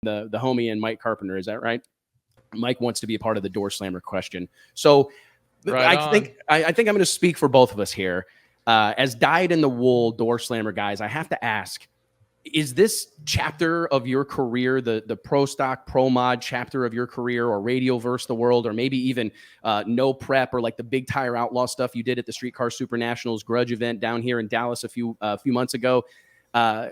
the homie and Mike Carpenter. Is that right? Mike wants to be a part of the Doorslammer question. So I think I'm going to speak for both of us here. As dyed-in-the-wool Doorslammer guys, I have to ask, is this chapter of your career, the Pro Stock, Pro Mod chapter of your career, or Radio Verse the World, or maybe even No Prep, or like the Big Tire Outlaw stuff you did at the Streetcar Super Nationals Grudge event down here in Dallas a few months ago,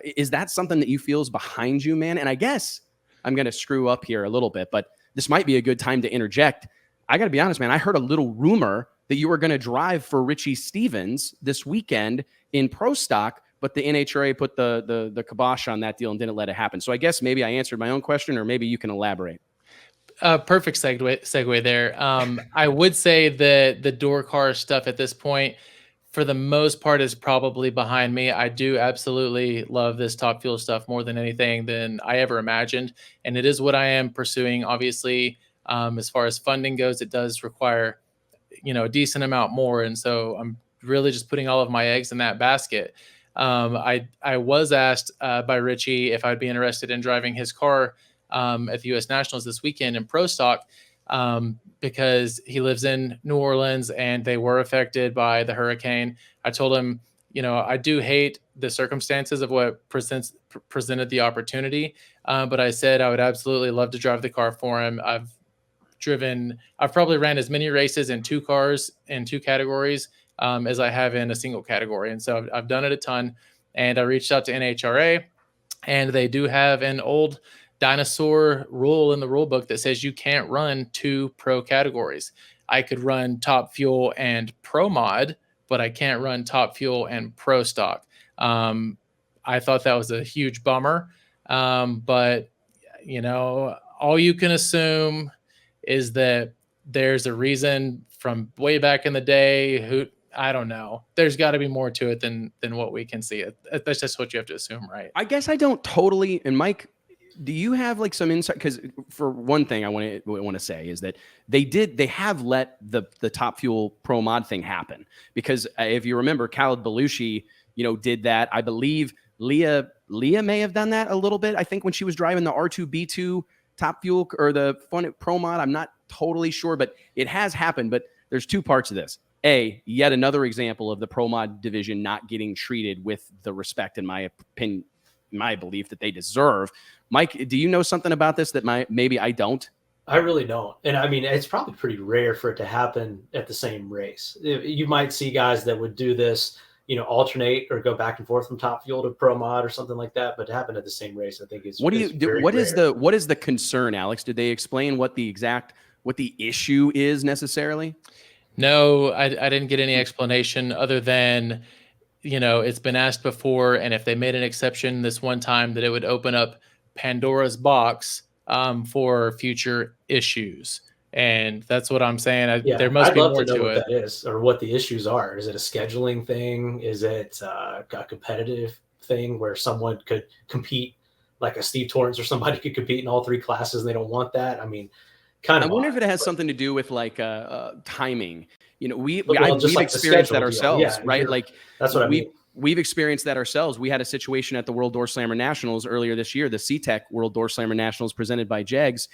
is that something that you feel is behind you, man? And I guess I'm going to screw up here a little bit, but this might be a good time to interject. I got to be honest, man. I heard a little rumor that you were going to drive for Richie Stevens this weekend in Pro Stock, but the NHRA put the kibosh on that deal and didn't let it happen. So I guess maybe I answered my own question, or maybe you can elaborate. Perfect segue there. I would say that the door car stuff at this point, for the most part, is probably behind me. I do absolutely love this Top Fuel stuff more than anything than I ever imagined. And it is what I am pursuing. Obviously, as far as funding goes, it does require, a decent amount more. And so I'm really just putting all of my eggs in that basket. I was asked by Richie if I'd be interested in driving his car at the U.S. Nationals this weekend in Pro Stock, because he lives in New Orleans and they were affected by the hurricane. I told him, I do hate the circumstances of what presented the opportunity, but I said I would absolutely love to drive the car for him. I've probably ran as many races in two cars in two categories as I have in a single category. And so I've done it a ton, and I reached out to NHRA, and they do have an old dinosaur rule in the rule book that says you can't run two pro categories. I could run Top Fuel and Pro Mod, but I can't run Top Fuel and Pro Stock. I thought that was a huge bummer. But all you can assume is that there's a reason from way back in the day. I don't know. There's got to be more to it than what we can see. That's just what you have to assume, right? I guess I don't totally. And Mike, do you have like some insight? Because for one thing, I want to say is that they have let the Top Fuel Pro Mod thing happen, because if you remember, Khaled Belushi, did that. I believe Leah may have done that a little bit. I think when she was driving the R2B2 Top Fuel or the Fun Pro Mod, I'm not totally sure, but it has happened. But there's two parts of this. Yet another example of the Pro Mod division not getting treated with the respect, in my opinion, my belief, that they deserve. Mike, do you know something about this that maybe I don't? I really don't. And I mean, it's probably pretty rare for it to happen at the same race. You might see guys that would do this, alternate or go back and forth from Top Fuel to Pro Mod or something like that, but to happen at the same race, I think is what is the concern, Alex? Did they explain what the issue is necessarily? No, I didn't get any explanation other than, it's been asked before, and if they made an exception this one time, that it would open up Pandora's box for future issues. And that's what I'm saying. There must be more to it. What that is, or what the issues are. Is it a scheduling thing? Is it a competitive thing where someone could compete, like a Steve Torrance or somebody could compete in all three classes and they don't want that? I mean, kind of. I wonder if it has something to do with like timing. We've experienced that ourselves, right? Like that's what I mean. We've experienced that ourselves. We had a situation at the World Doorslammer Nationals earlier this year, the CTEC World Doorslammer Nationals presented by Jegs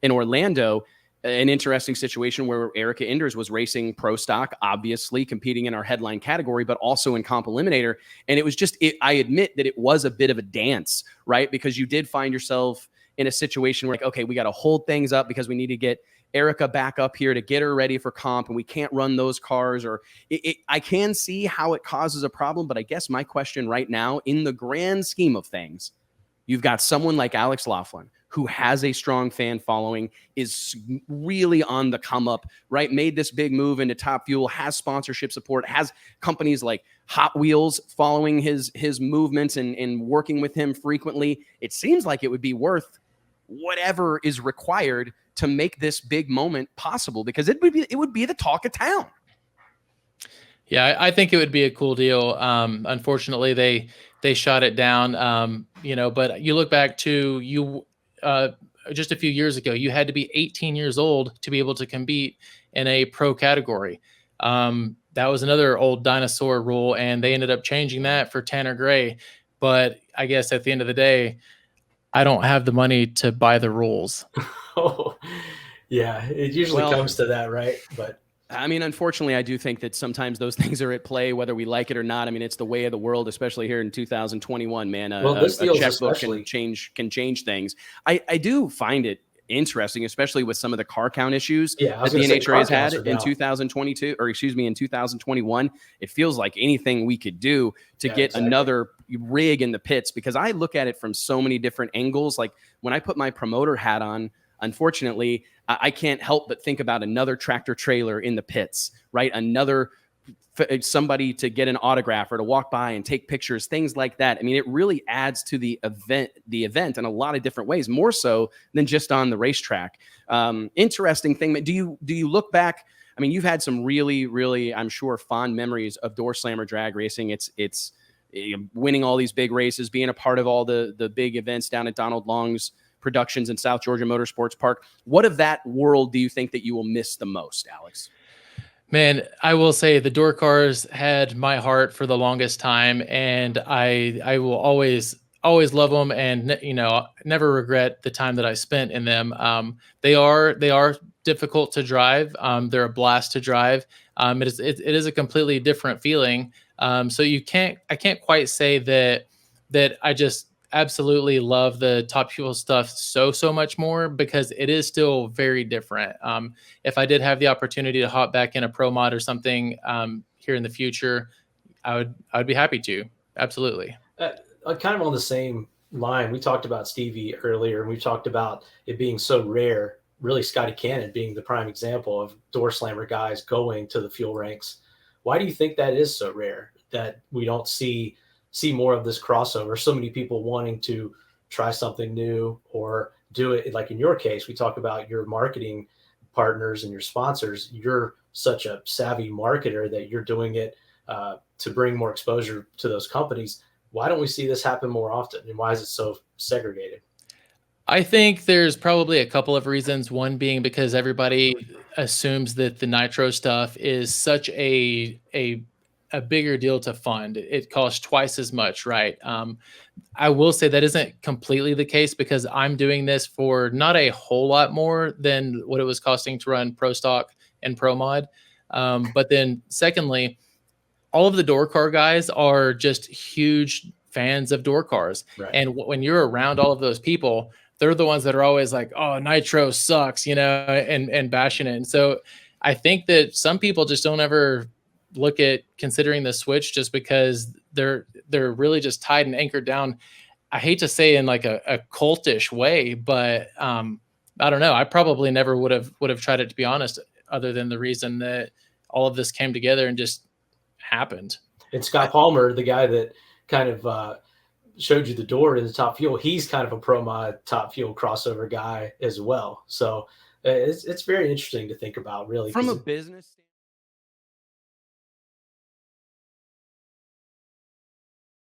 in Orlando. An interesting situation where Erica Enders was racing Pro Stock, obviously competing in our headline category, but also in Comp Eliminator. And it was I admit that it was a bit of a dance, right? Because you did find yourself in a situation where, like, okay, we got to hold things up because we need to get Erica back up here to get her ready for comp, and we can't run those cars. Or I can see how it causes a problem, but I guess my question right now, in the grand scheme of things, you've got someone like Alex Laughlin, who has a strong fan following, is really on the come up, right? Made this big move into Top Fuel, has sponsorship support, has companies like Hot Wheels following his movements and working with him frequently. It seems like it would be worth whatever is required to make this big moment possible, because it would be the talk of town. Yeah, I think it would be a cool deal. Unfortunately, they shot it down. But you look back to just a few years ago, you had to be 18 years old to be able to compete in a pro category. That was another old dinosaur rule, and they ended up changing that for Tanner Gray. But I guess at the end of the day, I don't have the money to buy the rules. Oh, yeah, it usually Well, comes to that, right? But I mean, unfortunately, I do think that sometimes those things are at play, whether we like it or not. I mean, it's the way of the world, especially here in 2021, man. well, this A deal is checkbook especially. can change things. I do find it interesting, especially with some of the car count issues Yeah, I was that the going to say NHRA car has had counts are in down. 2022, or excuse me, in 2021. It feels like anything we could do to Yeah, get exactly. another rig in the pits, because I look at it from so many different angles. Like when I put my promoter hat on, unfortunately, I can't help but think about another tractor trailer in the pits, right? Another somebody to get an autograph or to walk by and take pictures, things like that. I mean, it really adds to the event in a lot of different ways, more so than just on the racetrack. Interesting thing. Do you look back? I mean, you've had some really, really, I'm sure, fond memories of Doorslammer drag racing. It's winning all these big races, being a part of all the big events down at Donald Long's Productions in South Georgia Motorsports Park. What of that world do you think that you will miss the most, Alex? Man, I will say the door cars had my heart for the longest time, and I will always love them, and never regret the time that I spent in them. They are difficult to drive. They're a blast to drive. It is a completely different feeling. So I can't quite say that I just absolutely love the Top Fuel stuff so much more, because it is still very different. If I did have the opportunity to hop back in a pro mod or something here in the future, I would be happy to. Absolutely. Kind of on the same line, we talked about Stevie earlier, and we talked about it being so rare. Really, Scotty Cannon being the prime example of Doorslammer guys going to the fuel ranks. Why do you think that is so rare that we don't see more of this crossover? So many people wanting to try something new or do it. Like in your case, we talk about your marketing partners and your sponsors. You're such a savvy marketer that you're doing it to bring more exposure to those companies. Why don't we see this happen more often? And why is it so segregated? I think there's probably a couple of reasons. One being because everybody assumes that the nitro stuff is such a bigger deal to fund. It costs twice as much, right? I will say that isn't completely the case, because I'm doing this for not a whole lot more than what it was costing to run Pro Stock and Pro Mod. But then secondly, all of the door car guys are just huge fans of door cars. Right. And when you're around all of those people, they're the ones that are always like, oh, nitro sucks, and bashing it. And so I think that some people just don't ever look at considering the switch, just because they're really just tied and anchored down. I hate to say in like a cultish way, but I don't know. I probably never would have tried it, to be honest, other than the reason that all of this came together and just happened. And Scott Palmer, the guy that kind of showed you the door in the Top Fuel, he's kind of a pro mod Top Fuel crossover guy as well. So it's very interesting to think about, really. From a business standpoint.